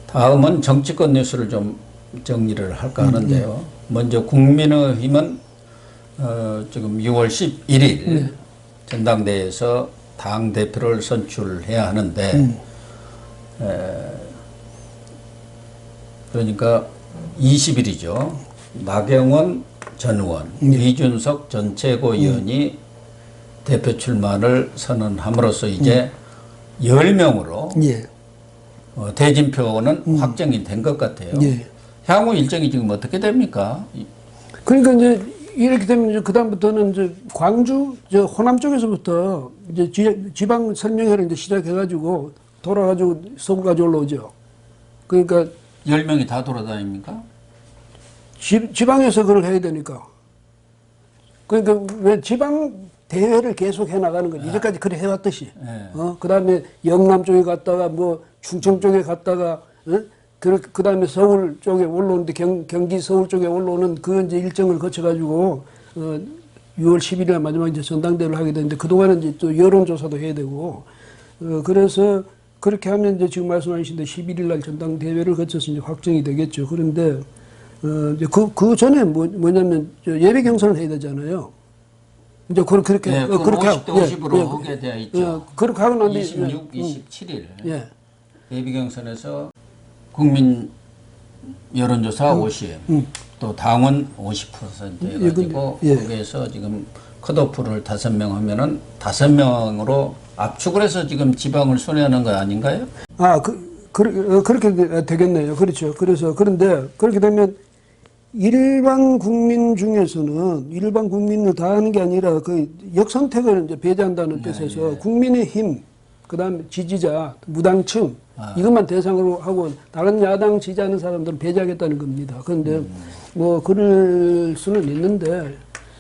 다음은 정치권 뉴스를 좀 정리를 할까 하는데요. 먼저 국민의힘은 지금 6월 11일 전당대회에서 당 대표를 선출해야 하는데 그러니까 20일이죠. 나경원 전 의원, 이준석 전 최고위원이 대표 출마를 선언함으로써 이제 10명으로 대진표는 확정이 된 것 같아요. 향후 일정이 지금 어떻게 됩니까? 그러니까 이제 이렇게 되면 이제 그다음부터는 이제 광주, 호남 쪽에서부터 이제 지방 설명회를 이제 시작해가지고 돌아가지고 서울까지 올라오죠. 그러니까 10명이 다 돌아다닙니까? 지방에서 그걸 해야 되니까. 그러니까 왜 지방 대회를 계속 해 나가는 거지. 이제까지 그래 해왔듯이. 그 다음에 영남 쪽에 갔다가 뭐 충청 쪽에 갔다가, 그 다음에 서울 쪽에 올라오는데 경기 서울 쪽에 올라오는 그 이제 일정을 거쳐가지고, 6월 10일에 마지막 이제 전당대회를 하게 되는데 그동안은 이제 또 여론조사도 해야 되고, 그래서 그렇게 하면 이제 지금 말씀하신 데 11일 날 전당대회를 거쳐서 이제 확정이 되겠죠. 그런데, 이제 그 전에 뭐냐면 예비 경선을 해야 되잖아요. 이제 그렇게 네, 그렇게 50대 50으로 하게 되어 있죠. 그렇게 하고 난 뒤에 26, 27일 예비 경선에서 국민 여론조사 50, 또 당원 50% 해가지고 거기에서 지금 컷오프를 5명 하면은 5명으로 압축을 해서 지금 지방을 순회하는 거 아닌가요? 그렇게 되겠네요. 그렇죠. 그래서 그런데 그렇게 되면 일반 국민 중에서는 일반 국민을 다 하는 게 아니라 그 역선택을 이제 배제한다는 뜻에서 국민의힘, 그다음에 지지자, 무당층 이것만 대상으로 하고 다른 야당 지지하는 사람들은 배제하겠다는 겁니다. 그런데 뭐 그럴 수는 있는데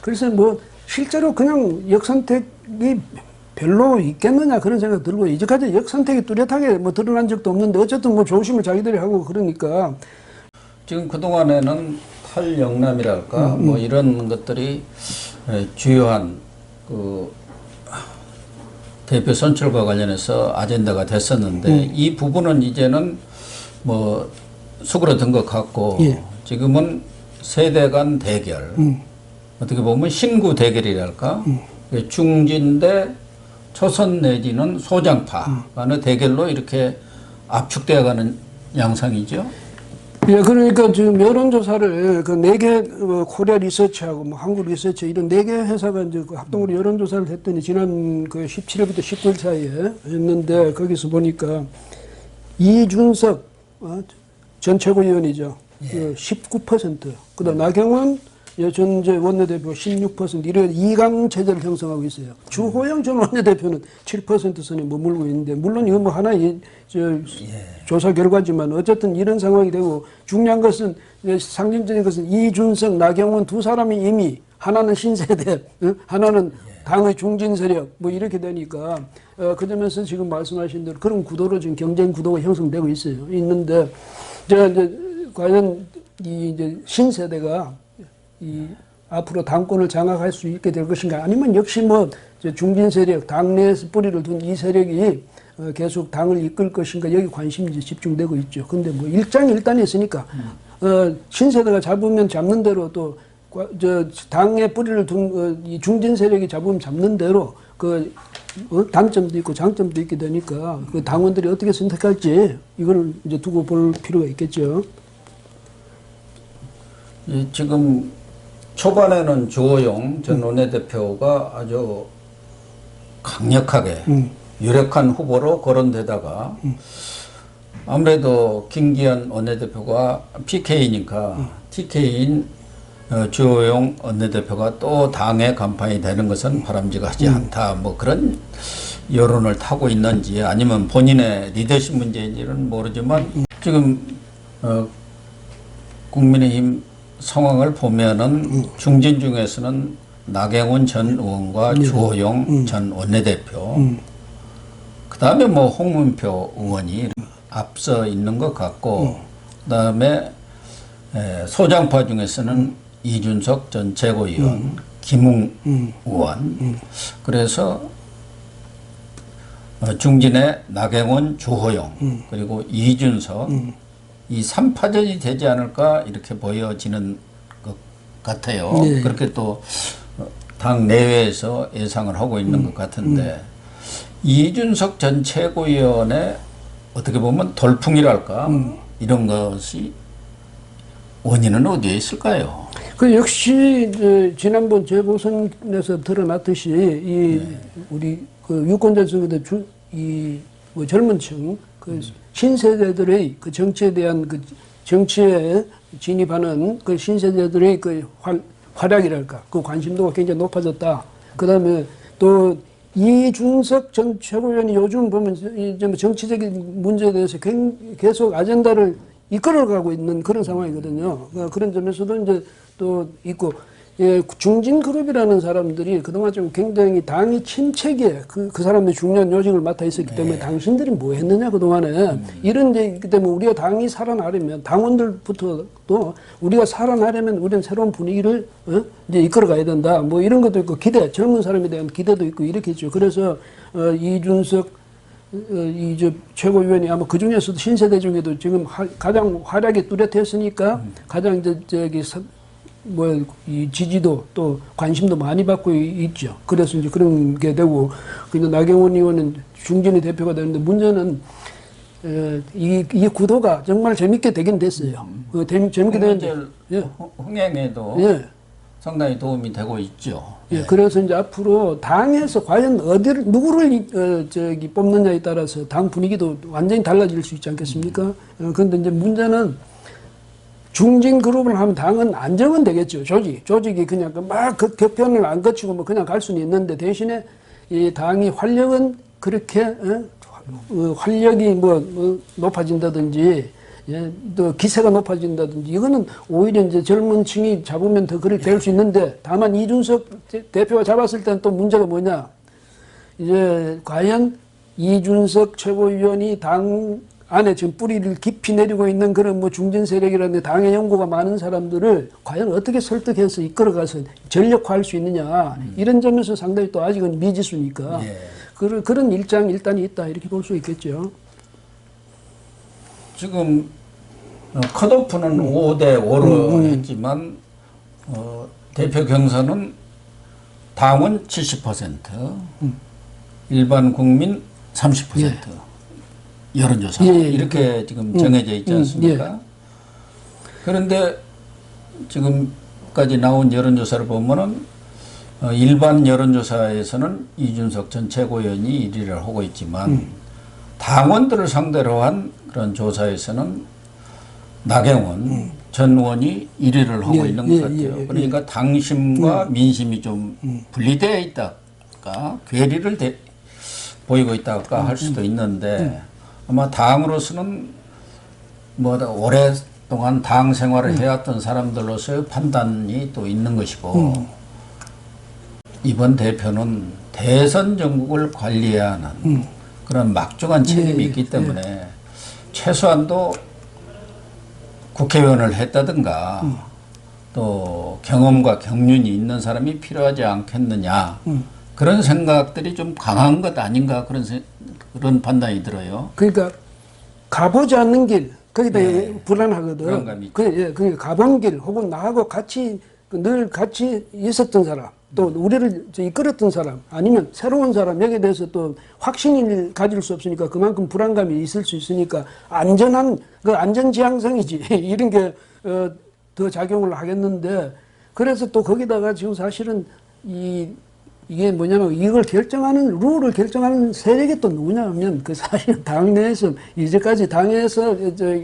그래서 뭐 실제로 그냥 역선택이 별로 있겠느냐 그런 생각 들고 이제까지 역선택이 뚜렷하게 뭐 드러난 적도 없는데 어쨌든 뭐 조심을 자기들이 하고 그러니까 지금 그동안에는 탈영남이랄까 뭐 이런 것들이 주요한 그 대표 선출과 관련해서 아젠다가 됐었는데 이 부분은 이제는 뭐 수그러든 것 같고 지금은 세대 간 대결 어떻게 보면 신구 대결이랄까 중진 대 초선 내지는 소장파 간의 대결로 이렇게 압축되어 가는 양상이죠. 예, 그러니까 지금 여론조사를 그 4개 코리아 리서치하고 뭐 한국 리서치 이런 4개 회사가 이제 그 합동으로 여론조사를 했더니 지난 그 17일부터 19일 사이에 했는데 거기서 보니까 이준석 전 최고위원이죠. 19%. 그다음 나경원 전 원내대표 16% 이런 이강 체제를 형성하고 있어요. 주호영 전 원내대표는 7% 선에 머물고 있는데 물론 이건 뭐 하나의 조사 결과지만 어쨌든 이런 상황이 되고 중요한 것은 상징적인 것은 이준석, 나경원 두 사람이 이미 하나는 신세대, 하나는 당의 중진 세력 뭐 이렇게 되니까 그 점에서 지금 말씀하신 대로 그런 구도로 지금 경쟁 구도가 형성되고 있는데 이제 과연 이제 신세대가 앞으로 당권을 장악할 수 있게 될 것인가 아니면 역시 뭐 중진 세력 당내에서 뿌리를 둔 이 세력이 계속 당을 이끌 것인가 여기 관심이 이제 집중되고 있죠. 근데 뭐 일장일단이 있으니까 신세대가 잡으면 잡는 대로 또 당에 뿌리를 둔 이 중진 세력이 잡으면 잡는 대로 그 단점도 있고 장점도 있게 되니까 그 당원들이 어떻게 선택할지 이걸 이제 두고 볼 필요가 있겠죠. 지금 초반에는 주호영 전 원내대표가 아주 강력하게 유력한 후보로 거론되다가 아무래도 김기현 원내대표가 PK니까 TK인 주호영 원내대표가 또 당의 간판이 되는 것은 바람직하지 않다. 뭐 그런 여론을 타고 있는지 아니면 본인의 리더십 문제인지는 모르지만 지금 국민의힘 상황을 보면은 중진 중에서는 나경원 전 의원과 주호영 전 원내대표 그 다음에 뭐 홍문표 의원이 앞서 있는 것 같고 그 다음에 소장파 중에서는 이준석 전 최고위원 김웅 의원 그래서 중진의 나경원 주호영 그리고 이준석 이 3파전이 되지 않을까 이렇게 보여지는 것 같아요. 네. 그렇게 또 당 내외에서 예상을 하고 있는 것 같은데 이준석 전 최고위원의 어떻게 보면 돌풍이랄까 이런 것이 원인은 어디에 있을까요? 그 역시 지난번 재보선에서 드러났듯이 이 우리 그 유권자 중에도 이뭐 젊은층 그 신세대들의 그 정치에 대한 그 정치에 진입하는 그 신세대들의 그 활약이랄까 그 관심도가 굉장히 높아졌다. 그다음에 또 이준석 전 최고위원이 요즘 보면 이제 뭐 정치적인 문제에 대해서 계속 아젠다를 이끌어가고 있는 그런 상황이거든요. 그런 점에서도 이제 또 있고, 예, 중진 그룹이라는 사람들이 그동안 좀 굉장히 당이 침체기에 그 사람들이 중요한 요직을 맡아 있었기 때문에 당신들이 뭐 했느냐 그동안에 이런 데 있기 때문에 우리가 당이 살아나려면 당원들부터도 우리가 살아나려면 우리는 새로운 분위기를 이제 이끌어 가야 된다. 뭐 이런 것도 있고 기대, 젊은 사람에 대한 기대도 있고 이렇게 있죠. 그래서 이준석 이제 최고위원이 아마 그 중에서도 신세대 중에도 지금 가장 활약이 뚜렷했으니까 가장 이 지지도 또 관심도 많이 받고 있죠. 그래서 이제 그런 게 되고, 그냥 나경원 의원은 중진의 대표가 되는데 문제는 이 구도가 정말 재밌게 되긴 됐어요. 재밌게 되는데 흥행에도 예. 상당히 도움이 되고 있죠. 예, 그래서 이제 앞으로 당에서 과연 누구를 뽑느냐에 따라서 당 분위기도 완전히 달라질 수 있지 않겠습니까? 그런데 이제 문제는 중진 그룹을 하면 당은 안정은 되겠죠. 조직이 그냥 막 격변을 안 거치고 뭐 그냥 갈 수는 있는데 대신에 이 당이 활력은 그렇게 활력이 높아진다든지 예, 또 기세가 높아진다든지 이거는 오히려 이제 젊은 층이 잡으면 더 그렇게 될 수 있는데 다만 이준석 대표가 잡았을 때는 또 문제가 뭐냐 이제 과연 이준석 최고위원이 당 안에 지금 뿌리를 깊이 내리고 있는 그런 뭐 중진 세력이라는 당의 연고가 많은 사람들을 과연 어떻게 설득해서 이끌어가서 전력화할 수 있느냐 이런 점에서 상당히 또 아직은 미지수니까 그런 일단이 있다 이렇게 볼 수 있겠죠. 지금 컷오프는 5대 5로 했지만 대표 경선은 당원 70%, 일반 국민 30%, 여론조사 이렇게 지금 정해져 있지 않습니까? 그런데 지금까지 나온 여론조사를 보면은 일반 여론조사에서는 이준석 전 최고위원이 1위를 하고 있지만 당원들을 상대로 한 그런 조사에서는 나경원 전 의원이 1위를 하고 있는 것 같아요. 그러니까 당심과 민심이 좀 분리되어 있다가 괴리를 보이고 있다가 할 수도 있는데 아마 당으로서는 뭐 오랫동안 당 생활을 해왔던 사람들로서의 판단이 또 있는 것이고 이번 대표는 대선 전국을 관리해야 하는 그런 막중한 책임이 있기 때문에 최소한도 국회의원을 했다든가 또 경험과 경륜이 있는 사람이 필요하지 않겠느냐 그런 생각들이 좀 강한 것 아닌가 그런 판단이 들어요. 그러니까 가보지 않는 길 거기다 불안하거든. 불안감이 있죠. 그러니까 가본 길 혹은 나하고 늘 같이 있었던 사람 또 우리를 이끌었던 사람 아니면 새로운 사람 여기에 대해서 또 확신을 가질 수 없으니까 그만큼 불안감이 있을 수 있으니까 안전한 그 안전지향성이지 이런 게 더 작용을 하겠는데 그래서 또 거기다가 지금 사실은 이게 뭐냐면 이걸 결정하는 룰을 결정하는 세력이 또 누구냐면 그 사실 당내에서 이제까지 당에서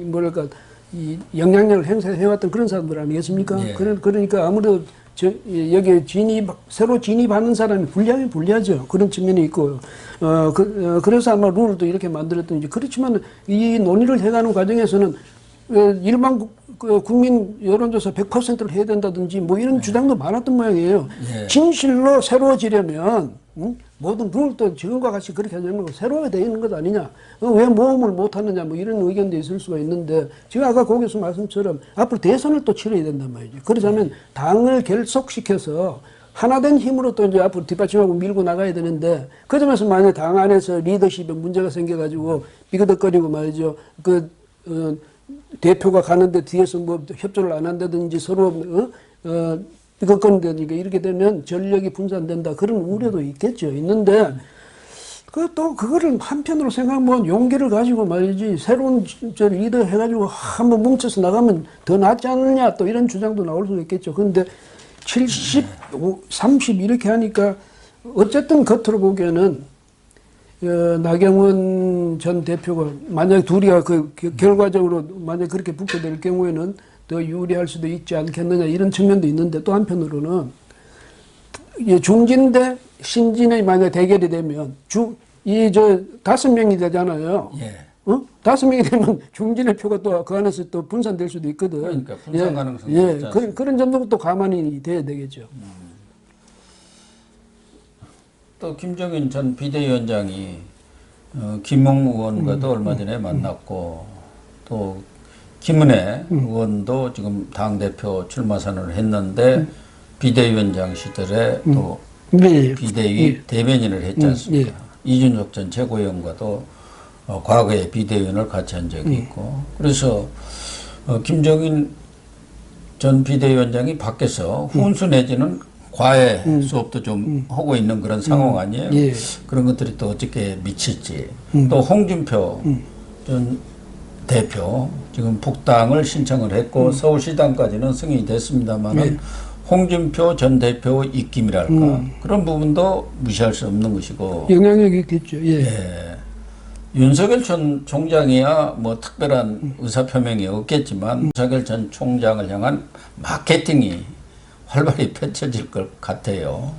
뭐랄까 이 영향력을 행사해왔던 그런 사람들 아니겠습니까? 그러니까 아무래도 여기에 새로 진입하는 사람이 불리하죠. 그런 측면이 있고, 그래서 아마 룰도 이렇게 만들었던지. 그렇지만 이 논의를 해가는 과정에서는 일반 국민 여론조사 100%를 해야 된다든지 뭐 이런 주장도 많았던 모양이에요. 진실로 새로워지려면 모든 룰도 지금과 같이 그렇게 하지 말고 새로워야 되는 것 아니냐. 왜 모험을 못하느냐 뭐 이런 의견도 있을 수가 있는데 지금 아까 거기서 말씀처럼 앞으로 대선을 또 치러야 된단 말이죠. 그러자면 당을 결속시켜서 하나된 힘으로 또 이제 앞으로 뒷받침하고 밀고 나가야 되는데 그 점에서 만약 당 안에서 리더십에 문제가 생겨가지고 비그덕거리고 말이죠. 대표가 가는데 뒤에서 뭐 협조를 안 한다든지 서로 이것 되니까 이렇게 되면 전력이 분산된다 그런 우려도 있겠죠. 있는데 또 그거를 한편으로 생각하면 용기를 가지고 말이지 새로운 저 리더 해가지고 한번 뭉쳐서 나가면 더 낫지 않느냐 또 이런 주장도 나올 수 있겠죠. 그런데 70, 30 이렇게 하니까 어쨌든 겉으로 보기에는 나경원 전 대표가 만약 둘이가 결과적으로 만약 그렇게 붙게 될 경우에는 더 유리할 수도 있지 않겠느냐 이런 측면도 있는데 또 한편으로는 중진 대 신진의 만약 대결이 되면 저 5명이 되잖아요. 예. 5명이 되면 중진의 표가 또 그 안에서 또 분산될 수도 있거든. 그러니까 분산 가능성이 예. 있지 않습니까? 그런 점도 또 가만히 돼야 되겠죠. 또 김종인 전 비대위원장이 김웅 의원과도 얼마 전에 만났고 또 김은혜 의원도 지금 당대표 출마 선언을 했는데 비대위원장 시절에 또 네. 비대위 대변인을 했지 않습니까? 이준석 전 최고위원과도 과거에 비대위원을 같이 한 적이 있고 그래서 김종인 전 비대위원장이 밖에서 훈수 내지는 과외 수업도 좀 하고 있는 그런 상황 아니에요? 예. 그런 것들이 또 어떻게 미칠지. 또 홍준표 전 대표 지금 복당을 신청을 했고 서울시당까지는 승인이 됐습니다만은 홍준표 전 대표 입김이랄까 그런 부분도 무시할 수 없는 것이고 영향력이 있겠죠. 예. 예. 윤석열 전 총장이야 뭐 특별한 의사표명이 없겠지만 윤석열 전 총장을 향한 마케팅이 활발히 펼쳐질 것 같아요.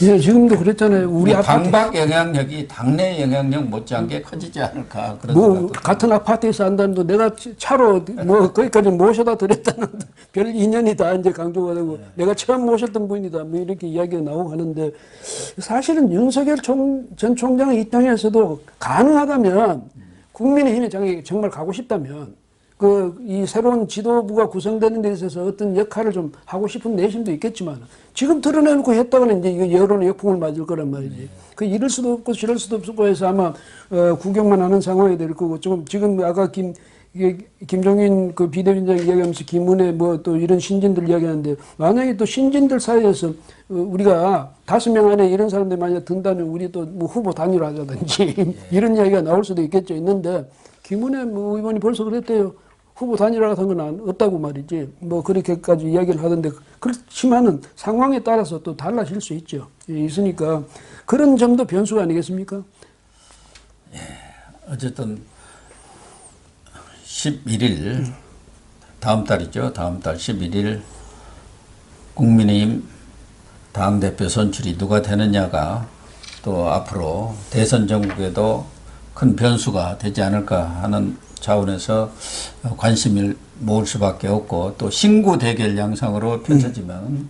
예, 지금도 그랬잖아요. 우리 뭐 아파트 방박 영향력이 당내 영향력 못지않게 커지지 않을까 그런 뭐 생각도 같은 아파트에서 한다는데 내가 차로 뭐 거기까지 모셔다 드렸다는 별 인연이 다 이제 강조가 되고 내가 처음 모셨던 분이다 뭐 이렇게 이야기가 나오고 하는데 사실은 윤석열 전 총장의 입장에서도 가능하다면 국민의힘에 정말 가고 싶다면 이 새로운 지도부가 구성되는 데 있어서 어떤 역할을 좀 하고 싶은 내심도 있겠지만 지금 드러내놓고 했다가는 이제 이거 여론의 역풍을 맞을 거란 말이지. 이럴 수도 없고 저럴 수도 없고 해서 아마 구경만 하는 상황이 될 거고 지금 아까 김종인 그 비대위원장 이야기하면서 김은혜 뭐 또 이런 신진들 이야기하는데 만약에 또 신진들 사이에서 우리가 5명 안에 이런 사람들이 만약 든다면 우리 또 뭐 후보 단일화하자든지 이런 이야기가 나올 수도 있겠죠. 있는데 김은혜 뭐 의원이 벌써 그랬대요. 후보 단일화 같은 건 없다고 말이지. 뭐 그렇게까지 이야기를 하던데 그렇지만은 상황에 따라서 또 달라질 수 있죠. 있으니까 그런 점도 변수가 아니겠습니까? 예. 어쨌든 11일 다음 달이죠. 다음 달 11일 국민의힘 당대표 선출이 누가 되느냐가 또 앞으로 대선 전국에도 큰 변수가 되지 않을까 하는 차원에서 관심을 모을 수밖에 없고 또 신구 대결 양상으로 펼쳐지면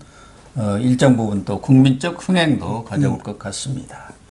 일정 부분 또 국민적 흥행도 가져올 것 같습니다.